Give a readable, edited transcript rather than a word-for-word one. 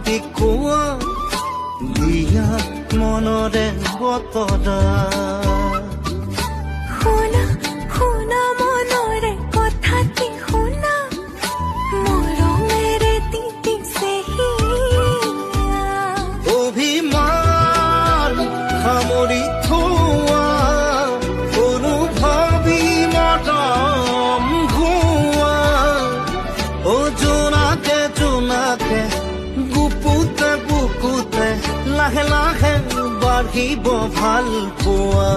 ৰাতি কোৱা দিয়া মনৰে বতৰা শুনা শুনা মনৰে কথাটি শুনা মৰমেৰে তিতিছে হিয়া অভিমান সামৰি থোৱা অনুভৱী মৰম ঘোৱা জোনাকে জোনাকে বুকুতে বুকুতে লাহে লাহে বাঢ়িব ভাল পোৱা